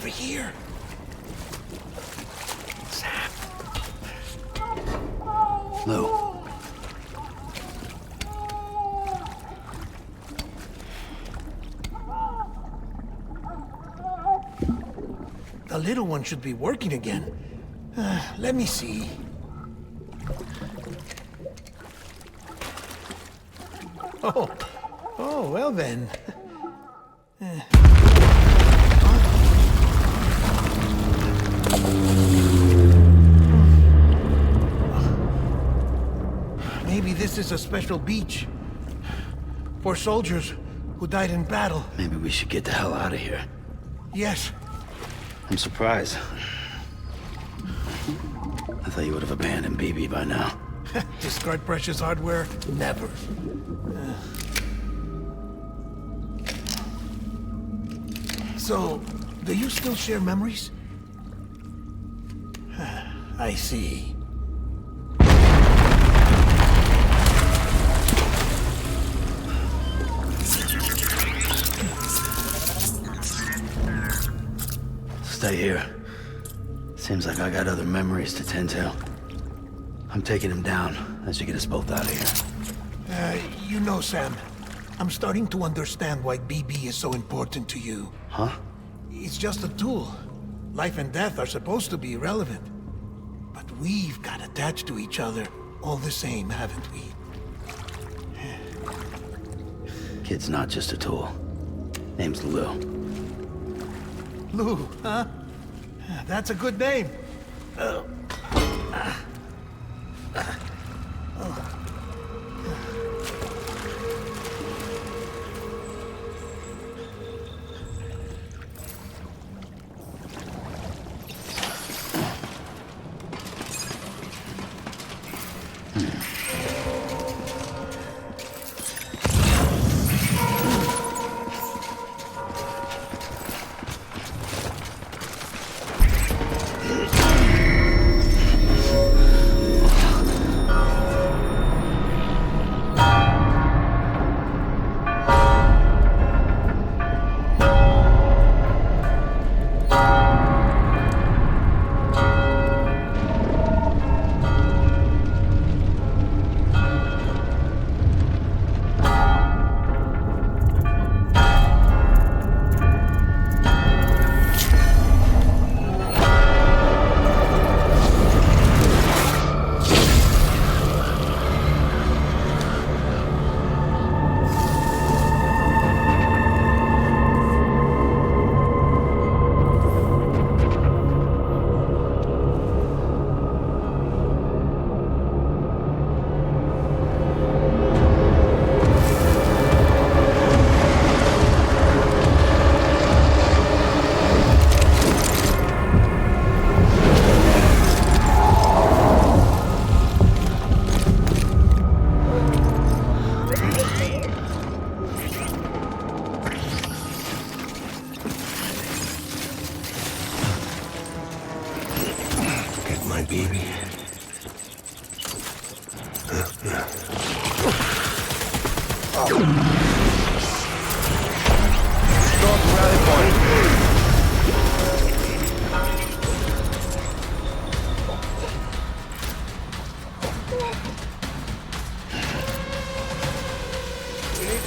over here. Sam. Lou. The little one should be working again. Let me see. Oh, well then. Maybe this is a special beach for soldiers who died in battle. Maybe we should get the hell out of here. Yes. I'm surprised. I thought you would have abandoned BB by now. Discard precious hardware? Never. So, do you still share memories? I see. Stay here. Seems like I got other memories to tend to. I'm taking him down as you get us both out of here. You know, Sam, I'm starting to understand why BB is so important to you. Huh? It's just a tool. Life and death are supposed to be irrelevant. But we've got attached to each other all the same, haven't we? Kid's not just a tool. Name's Lou. Lou, huh? That's a good name.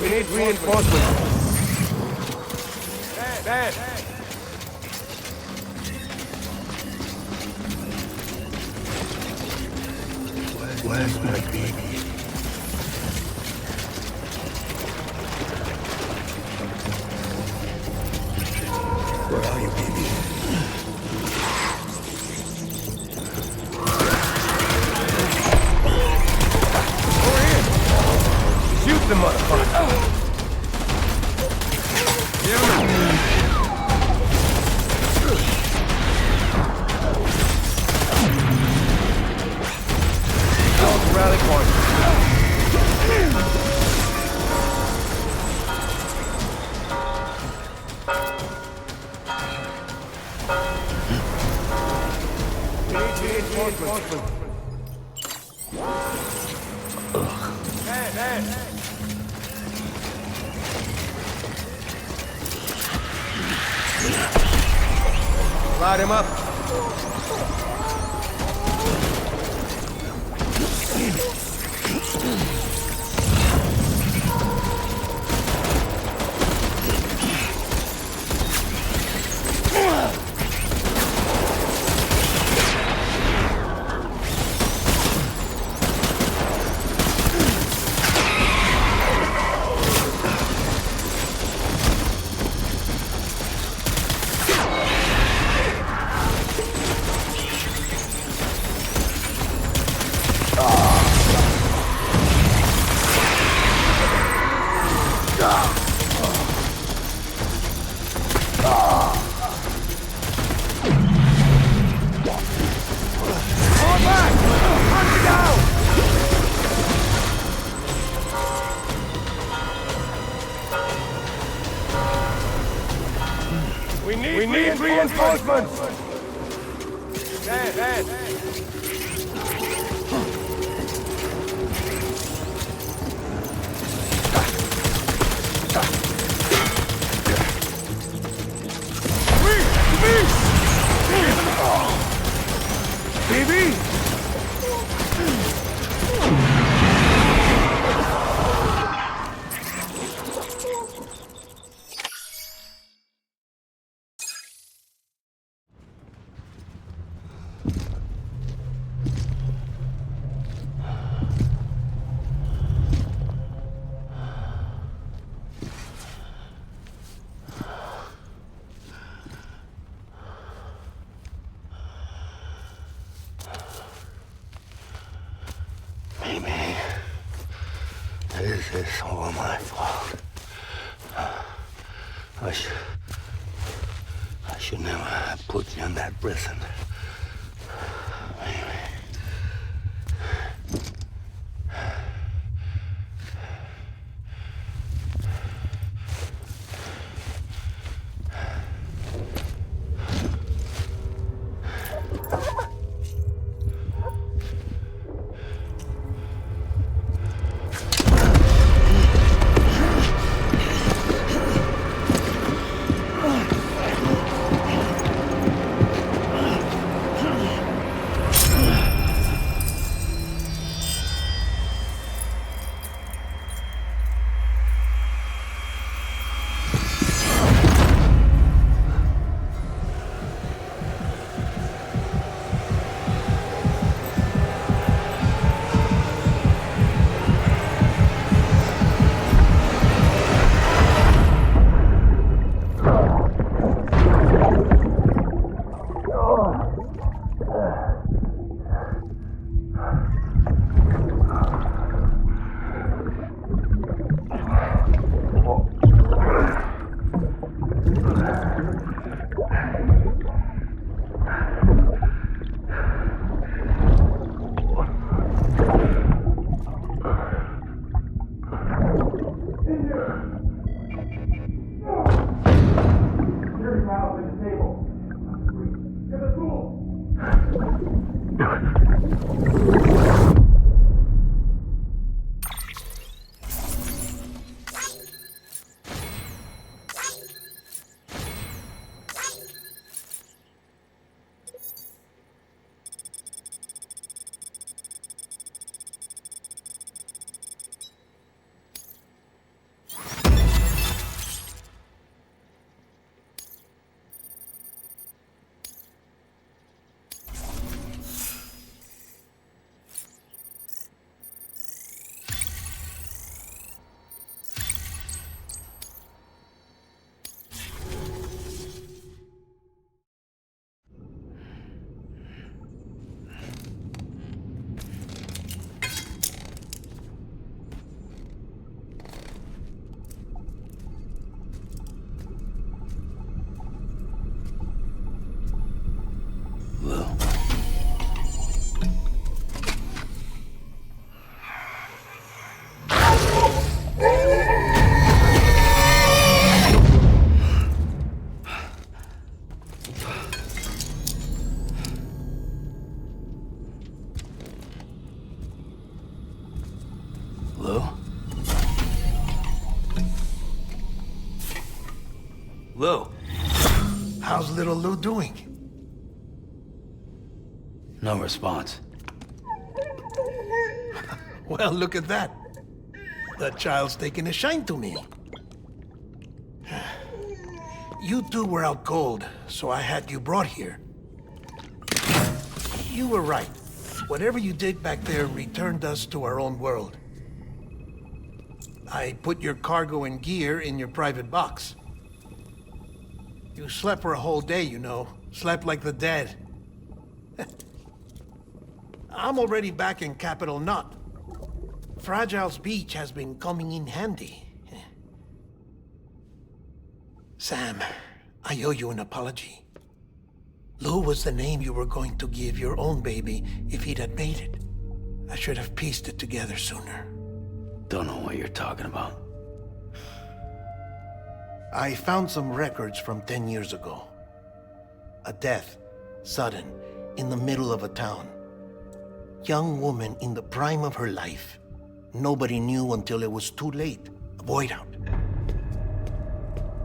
We need reinforcements. Dad! Where's my baby? Where are you, baby? Over here! Shoot the motherfucker! Rally point. We need reinforcements. Dad! Light him up. We need reinforcements! Stand. Baby! Maybe this is all my fault. I should never have put you in that prison. Maybe. Lou. How's little Lou doing? No response. Well, look at that. The child's taking a shine to me. You two were out cold, so I had you brought here. You were right. Whatever you did back there returned us to our own world. I put your cargo and gear in your private box. You slept for a whole day, you know. Slept like the dead. I'm already back in Capital Knot. Fragile's beach has been coming in handy. Sam, I owe you an apology. Lou was the name you were going to give your own baby if he'd had made it. I should have pieced it together sooner. Don't know what you're talking about. I found some records from 10 years ago. A death, sudden, in the middle of a town. Young woman in the prime of her life. Nobody knew until it was too late. A void out.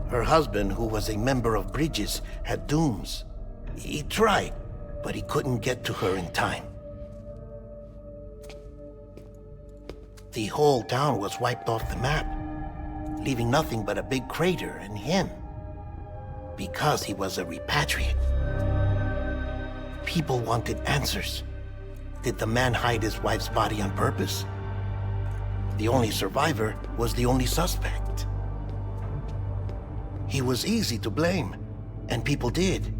Her husband, who was a member of Bridges, had dooms. He tried, but he couldn't get to her in time. The whole town was wiped off the map, leaving nothing but a big crater and him. Because he was a repatriate. People wanted answers. Did the man hide his wife's body on purpose? The only survivor was the only suspect. He was easy to blame, and people did.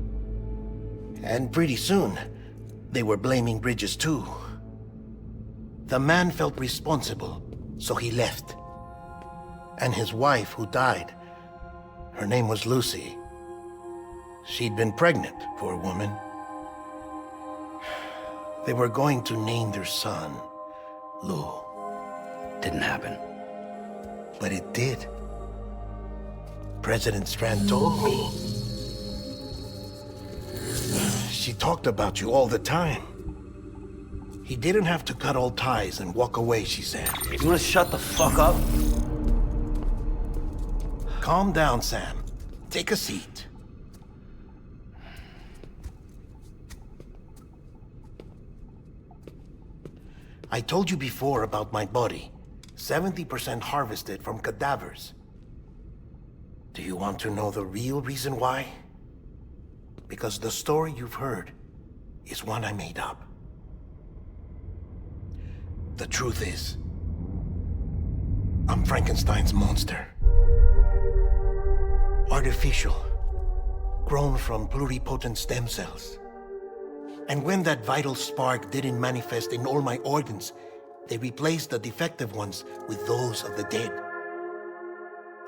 And pretty soon, they were blaming Bridges too. The man felt responsible, so he left. And his wife, who died, her name was Lucy. She'd been pregnant, poor woman. They were going to name their son Lou. Didn't happen. But it did. President Strand told me. She talked about you all the time. He didn't have to cut all ties and walk away, she said. You wanna shut the fuck up? Calm down, Sam. Take a seat. I told you before about my body. 70% harvested from cadavers. Do you want to know the real reason why? Because the story you've heard is one I made up. The truth is, I'm Frankenstein's monster. Artificial, grown from pluripotent stem cells. And when that vital spark didn't manifest in all my organs, they replaced the defective ones with those of the dead.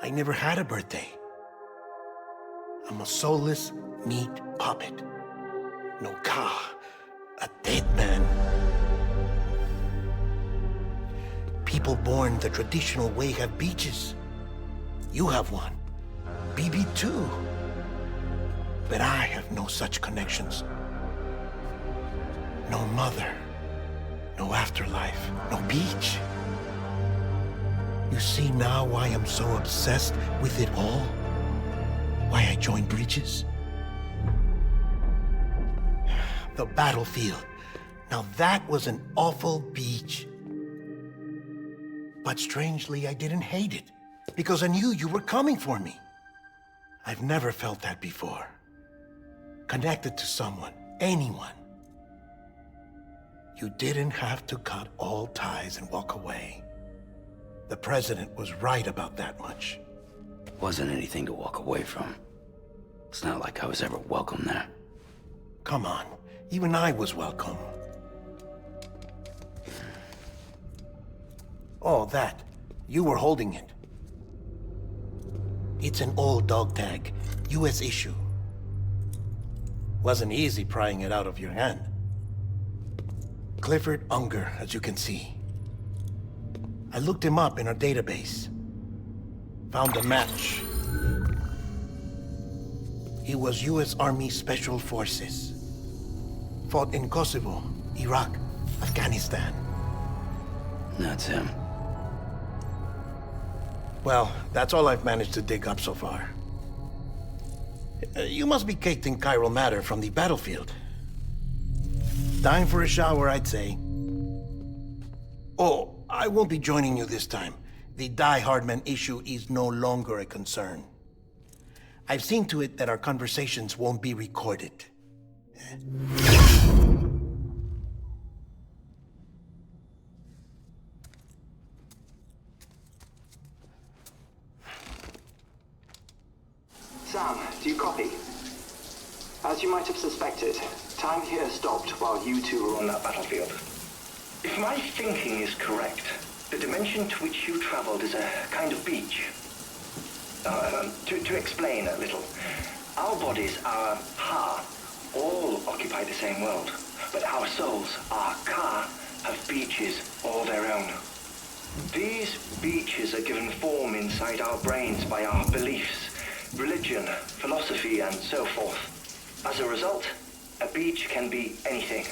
I never had a birthday. I'm a soulless meat puppet. No ka, a dead man. People born the traditional way have beaches. You have one. BB too. But I have no such connections. No mother. No afterlife. No beach. You see now why I'm so obsessed with it all? Why I joined Bridges? The battlefield. Now that was an awful beach. But strangely, I didn't hate it, because I knew you were coming for me. I've never felt that before. Connected to someone, anyone. You didn't have to cut all ties and walk away. The president was right about that much. Wasn't anything to walk away from. It's not like I was ever welcome there. Come on, even I was welcome. Oh, that. You were holding it. It's an old dog tag, US issue. Wasn't easy prying it out of your hand. Clifford Unger, as you can see. I looked him up in our database. Found a match. He was US Army Special Forces. Fought in Kosovo, Iraq, Afghanistan. That's him. Well, that's all I've managed to dig up so far. You must be caked in chiral matter from the battlefield. Time for a shower, I'd say. Oh, I won't be joining you this time. The Die Hardman issue is no longer a concern. I've seen to it that our conversations won't be recorded. Sam, do you copy? As you might have suspected, time here stopped while you two were on that battlefield. If my thinking is correct, the dimension to which you traveled is a kind of beach. To explain a little, our bodies, our ha, all occupy the same world, but our souls, our ka, have beaches all their own. These beaches are given form inside our brains by our beliefs, religion, philosophy, and so forth. As a result, a beach can be anything,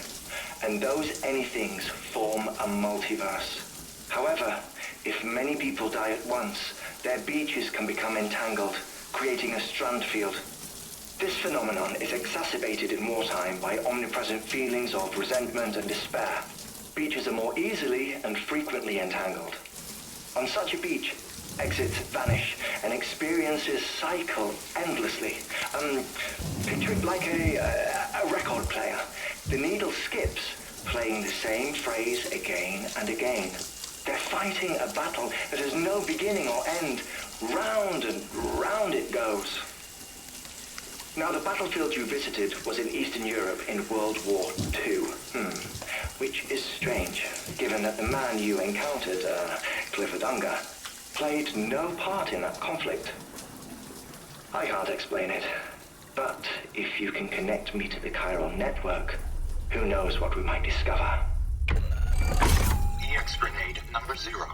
and those anythings form a multiverse. However, if many people die at once, their beaches can become entangled, creating a strand field. This phenomenon is exacerbated in wartime by omnipresent feelings of resentment and despair. Beaches are more easily and frequently entangled. On such a beach, exits vanish and experiences cycle endlessly. Picture it like a record player. The needle skips, playing the same phrase again and again. They're fighting a battle that has no beginning or end. Round and round it goes. Now, the battlefield you visited was in Eastern Europe in World War II. Which is strange, given that the man you encountered, Clifford Unger, played no part in that conflict. I can't explain it, but if you can connect me to the chiral network, who knows what we might discover. EX grenade number 0.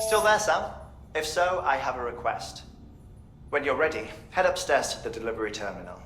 Still there, Sam? If so, I have a request. When you're ready, head upstairs to the delivery terminal.